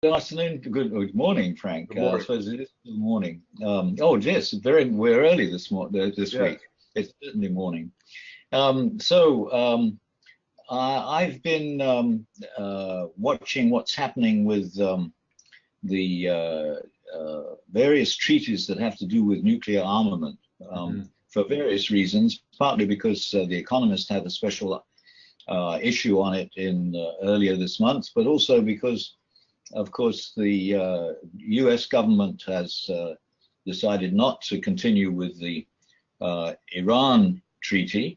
Good afternoon, good morning, Frank. Good I morning. suppose it is the morning. Oh, yes, we're early this Yes. week. It's certainly morning. I've been watching what's happening with the various treaties that have to do with nuclear armament Hmm. for various reasons, partly because The Economist had a special issue on it in earlier this month, but also because of course, the US government has decided not to continue with the Iran treaty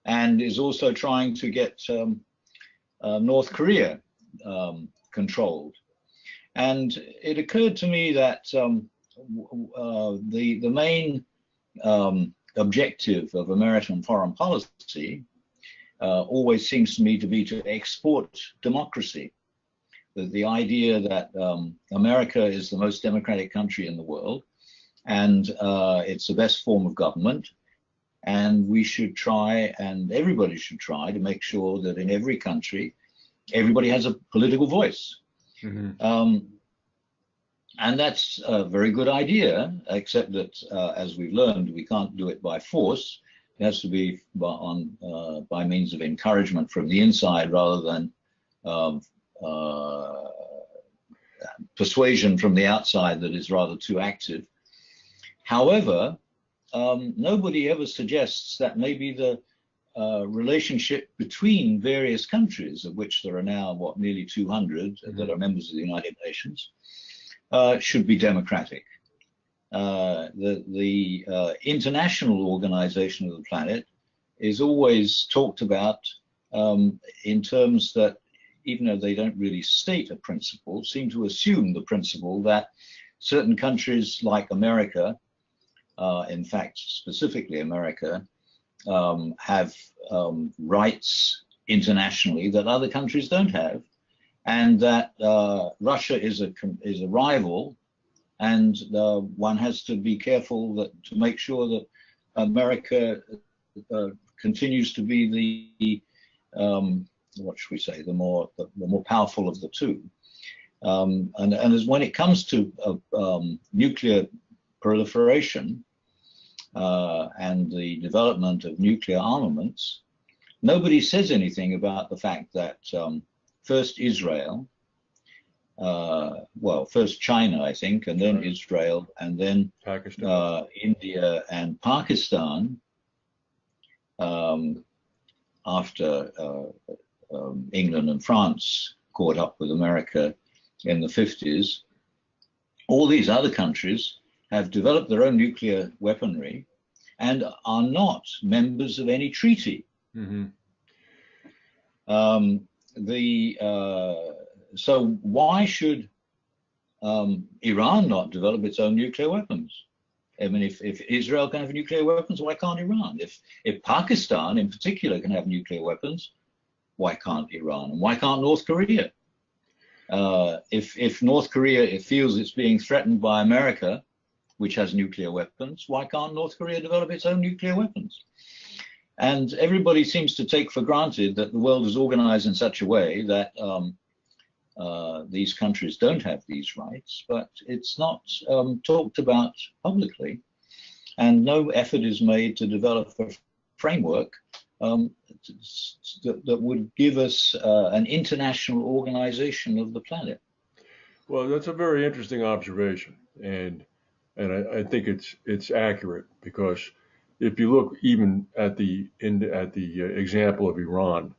and is also trying to get North Korea controlled. And it occurred to me that the main objective of American foreign policy always seems to me to be to export democracy. The idea that America is the most democratic country in the world and it's the best form of government, and we should try, and everybody should try to make sure that in every country everybody has a political voice. Hmm. And that's a very good idea, except that as we've learned, we can't do it by force. It has to be by means of encouragement from the inside rather than uh, persuasion from the outside that is rather too active. However, nobody ever suggests that maybe the relationship between various countries, of which there are now, nearly 200 that Hmm. are members of the United Nations, should be democratic. The international organization of the planet is always talked about in terms that, even though they don't really state a principle, seem to assume the principle that certain countries like America, in fact, specifically America, have rights internationally that other countries don't have, and that Russia is a rival, and one has to be careful to make sure that America continues to be the what should we say, the more powerful of the two. And as when it comes to nuclear proliferation and the development of nuclear armaments, nobody says anything about the fact that first Israel, first China, I think, and then Right. Israel, and then Pakistan. India and Pakistan, um, after England and France caught up with America in the 50s, all these other countries have developed their own nuclear weaponry and are not members of any treaty. Hmm. Um, so why should Iran not develop its own nuclear weapons? I mean, if Israel can have nuclear weapons, why can't Iran? If Pakistan in particular can have nuclear weapons, why can't Iran? And why can't North Korea? If North Korea feels it's being threatened by America, which has nuclear weapons, why can't North Korea develop its own nuclear weapons? And everybody seems to take for granted that the world is organized in such a way that these countries don't have these rights, but it's not talked about publicly, and no effort is made to develop a framework that would give us an international organization of the planet. Well, that's a very interesting observation, and I think it's accurate because if you look even at the example of Iran,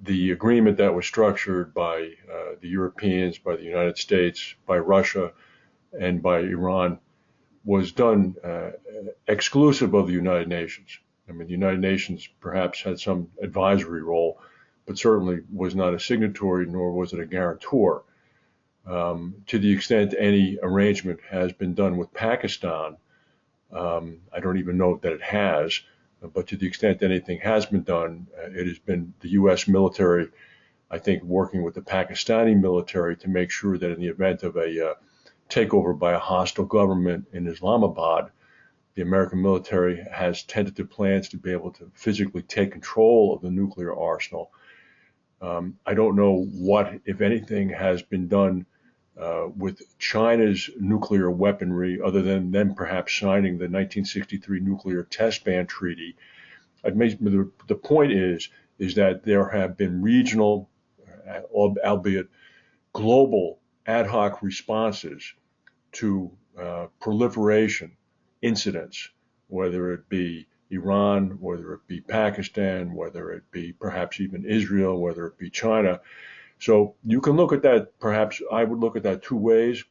the agreement that was structured by the Europeans, by the United States, by Russia, and by Iran was done exclusive of the United Nations. I mean, the United Nations perhaps had some advisory role, but certainly was not a signatory, nor was it a guarantor. To the extent any arrangement has been done with Pakistan, I don't even know that it has, but to the extent anything has been done, it has been the U.S. military, I think, working with the Pakistani military to make sure that in the event of a takeover by a hostile government in Islamabad, the American military has tentative plans to be able to physically take control of the nuclear arsenal. I don't know what, if anything, has been done with China's nuclear weaponry, other than them perhaps signing the 1963 nuclear test ban treaty. The point is that there have been regional, albeit global, ad hoc responses to proliferation incidents, whether it be Iran, whether it be Pakistan, whether it be perhaps even Israel, whether it be China. So you can look at that, perhaps I would look at that two ways: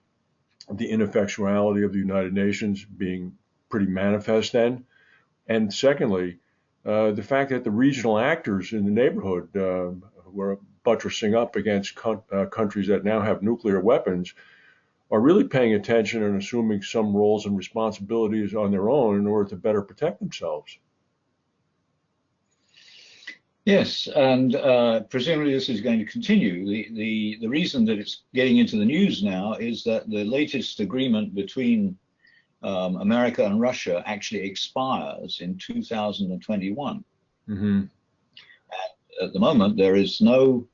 the ineffectuality of the United Nations being pretty manifest then, and secondly, the fact that the regional actors in the neighborhood who are buttressing up against countries that now have nuclear weapons are really paying attention and assuming some roles and responsibilities on their own in order to better protect themselves. Yes, and presumably this is going to continue. The reason that it's getting into the news now is that the latest agreement between America and Russia actually expires in 2021. Mm-hmm. At the moment, there is no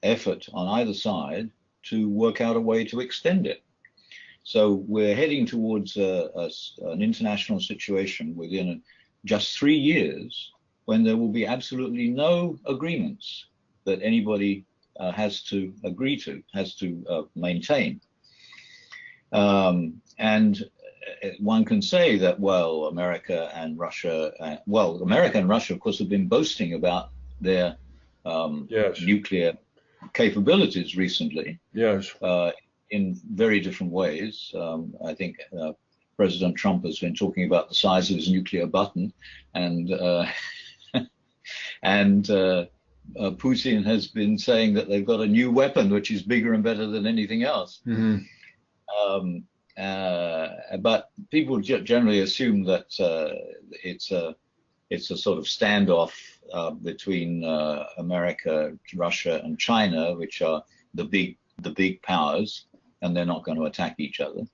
effort on either side to work out a way to extend it. So we're heading towards an international situation within just 3 years when there will be absolutely no agreements that anybody has to agree to, has to maintain. And one can say that, well, America and Russia, of course, have been boasting about their Yes. nuclear capabilities recently. Yes. In very different ways. I think President Trump has been talking about the size of his nuclear button, and Putin has been saying that they've got a new weapon which is bigger and better than anything else. Mm-hmm. But people generally assume that it's a sort of standoff between America, Russia, and China, which are the big powers, and they're not going to attack each other.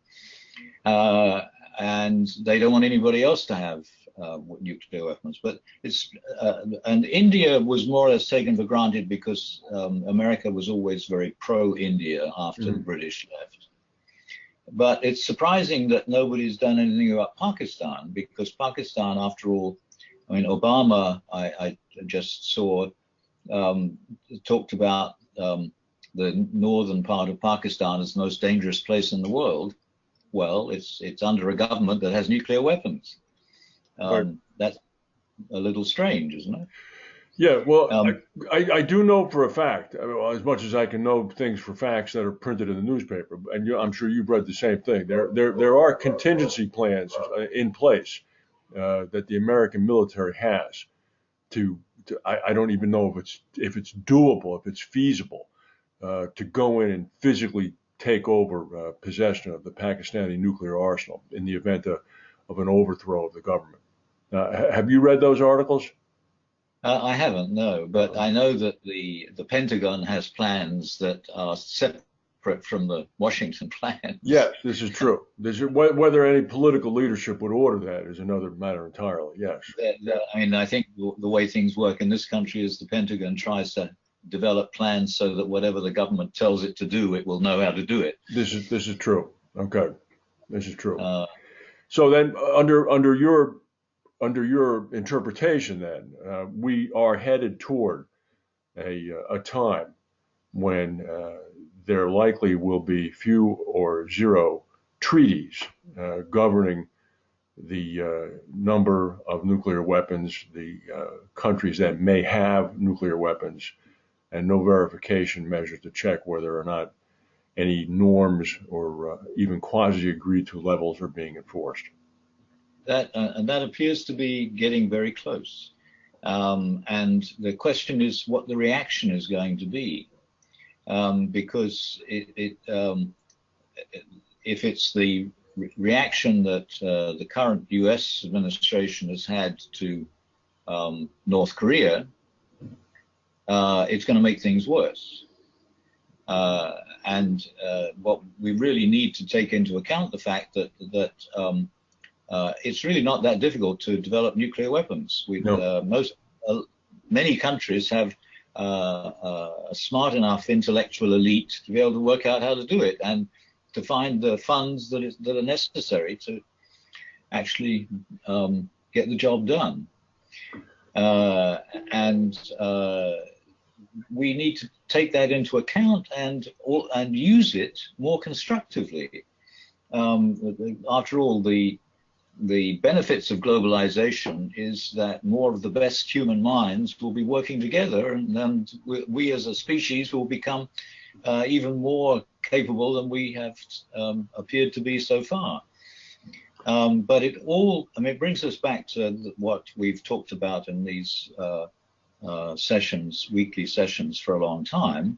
And they don't want anybody else to have nuclear weapons. But and India was more or less taken for granted because America was always very pro-India after the British left. But it's surprising that nobody's done anything about Pakistan, because Pakistan, after all, I mean, Obama, I just saw, talked about the northern part of Pakistan as the most dangerous place in the world. Well, it's under a government that has nuclear weapons. Right. That's a little strange, isn't it? Yeah, well, I do know for a fact, as much as I can know things for facts that are printed in the newspaper, and I'm sure you've read the same thing. There are contingency plans in place that the American military has I don't even know if it's doable, if it's feasible, to go in and physically take over possession of the Pakistani nuclear arsenal in the event of an overthrow of the government. Have you read those articles? I haven't, no, but I know that the Pentagon has plans that are separate from the Washington plans. Yes, this is true. Whether any political leadership would order that is another matter entirely. Yes. I mean, I think the way things work in this country is the Pentagon tries to develop plans so that whatever the government tells it to do, it will know how to do it. This is true. Okay, this is true. So then, under your interpretation, then we are headed toward a time when there likely will be few or zero treaties governing the number of nuclear weapons, the countries that may have nuclear weapons, and no verification measures to check whether or not any norms or even quasi-agreed to levels are being enforced. And that appears to be getting very close. And the question is what the reaction is going to be. Because if it's the reaction that the current US administration has had to North Korea, it's going to make things worse. And what we really need to take into account the fact that it's really not that difficult to develop nuclear weapons. Many countries have a smart enough intellectual elite to be able to work out how to do it and to find the funds that are necessary to actually get the job done. And we need to take that into account and use it more constructively. After all, the benefits of globalization is that more of the best human minds will be working together, and we as a species will become even more capable than we have appeared to be so far. But it brings us back to what we've talked about in these weekly sessions for a long time,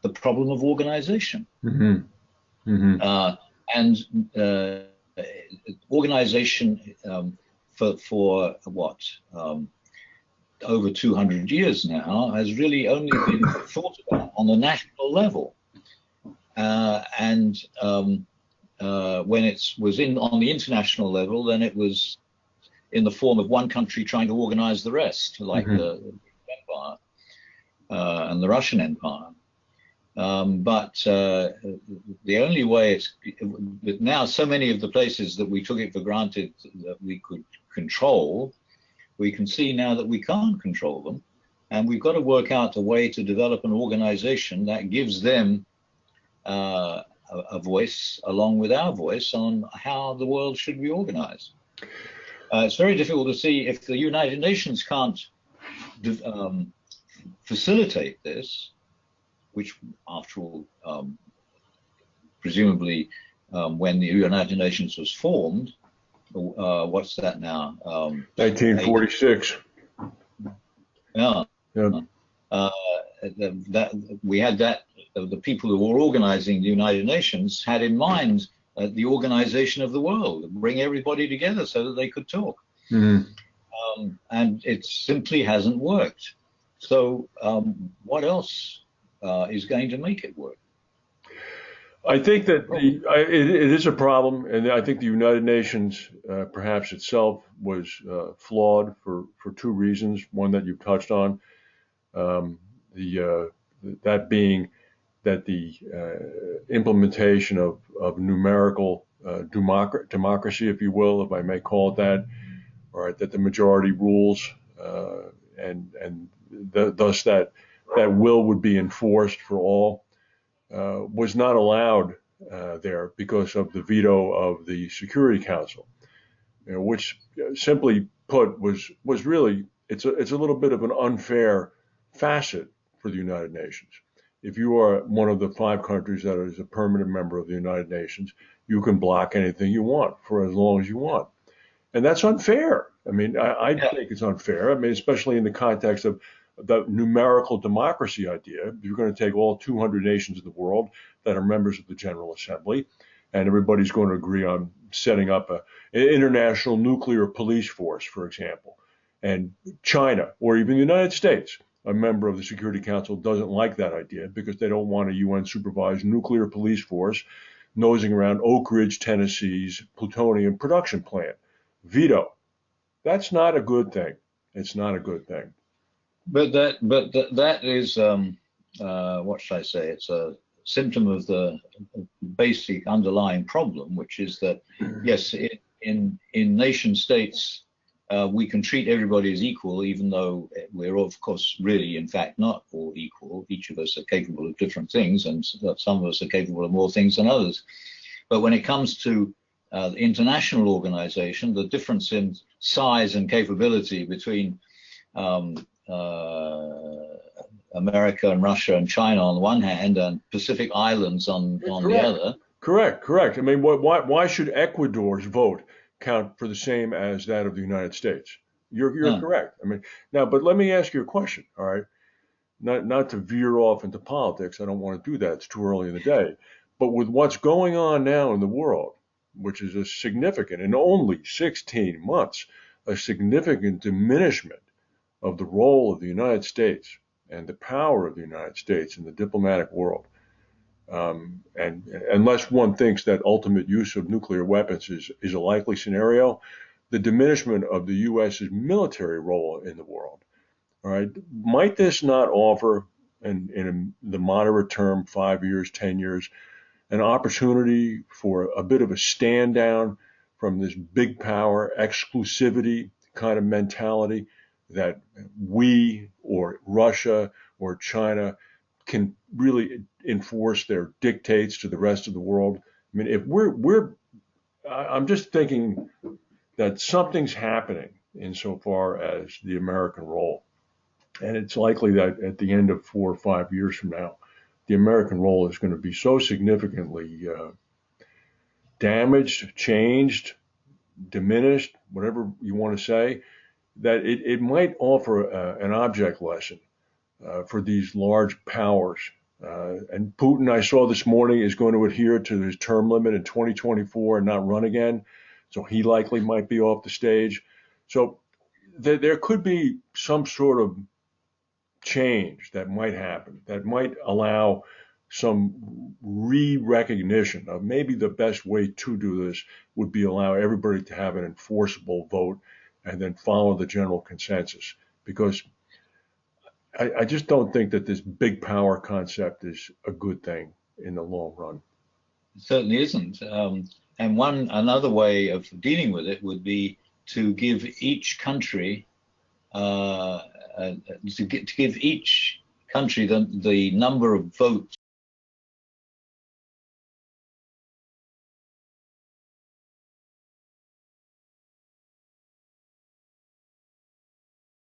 the problem of organization. Mm-hmm. Mm-hmm. And organization for what, over 200 years now has really only been thought about on the national level. When it was on the international level, then it was in the form of one country trying to organize the rest, like the Empire and the Russian Empire. But the only way now so many of the places that we took it for granted that we could control, we can see now that we can't control them. And we've got to work out a way to develop an organization that gives them a voice along with our voice on how the world should be organized. It's very difficult to see if the United Nations can't facilitate this, which after all, presumably when the United Nations was formed, what's that now? 1946. Yeah. That we had that the people who were organizing the United Nations had in mind the organization of the world, bring everybody together so that they could talk. Mm-hmm. And it simply hasn't worked. So what else is going to make it work? I think that it is a problem, and I think the United Nations, perhaps itself, was flawed for two reasons. One that you've touched on, that being that the implementation of numerical democracy, if you will, if I may call it that, or that the majority rules, and thus that will would be enforced for all, was not allowed there because of the veto of the Security Council, which simply put was really it's a little bit of an unfair facet for the United Nations. If you are one of the 5 countries that is a permanent member of the United Nations, you can block anything you want for as long as you want. And that's unfair. I mean, I think it's unfair. I mean, especially in the context of the numerical democracy idea. You're going to take all 200 nations of the world that are members of the General Assembly, and everybody's going to agree on setting up an international nuclear police force, for example. And China, or even the United States, a member of the Security Council, doesn't like that idea because they don't want a UN-supervised nuclear police force nosing around Oak Ridge, Tennessee's plutonium production plant. Veto. That's not a good thing. It's not a good thing. But that is what should I say? It's a symptom of the basic underlying problem, which is that yes, in nation states we can treat everybody as equal, even though we're of course really in fact not all equal. Each of us are capable of different things, and some of us are capable of more things than others. But when it comes to the international organization, the difference in size and capability between America and Russia and China on the one hand, and Pacific Islands on the other. Correct. I mean, why should Ecuador's vote count for the same as that of the United States? You're correct. I mean, now, but let me ask you a question. All right, not to veer off into politics. I don't want to do that. It's too early in the day. But with what's going on now in the world, which is a significant, in only 16 months, a significant diminishment of the role of the United States and the power of the United States in the diplomatic world. And unless one thinks that ultimate use of nuclear weapons is a likely scenario, the diminishment of the U.S.'s military role in the world All right, might this not offer, in the moderate term, 5 years, 10 years, an opportunity for a bit of a stand down from this big power exclusivity kind of mentality that we or Russia or China can really enforce their dictates to the rest of the world? I mean, if I'm just thinking that something's happening insofar as the American role. And it's likely that at the end of 4 or 5 years from now, the American role is going to be so significantly damaged, changed, diminished, whatever you want to say, that it might offer an object lesson for these large powers. And Putin, I saw this morning, is going to adhere to his term limit in 2024 and not run again. So he likely might be off the stage. So there could be some sort of change that might happen, that might allow some re-recognition of maybe the best way to do this would be allow everybody to have an enforceable vote and then follow the general consensus. Because I just don't think that this big power concept is a good thing in the long run. It certainly isn't. And another way of dealing with it would be to give each country the number of votes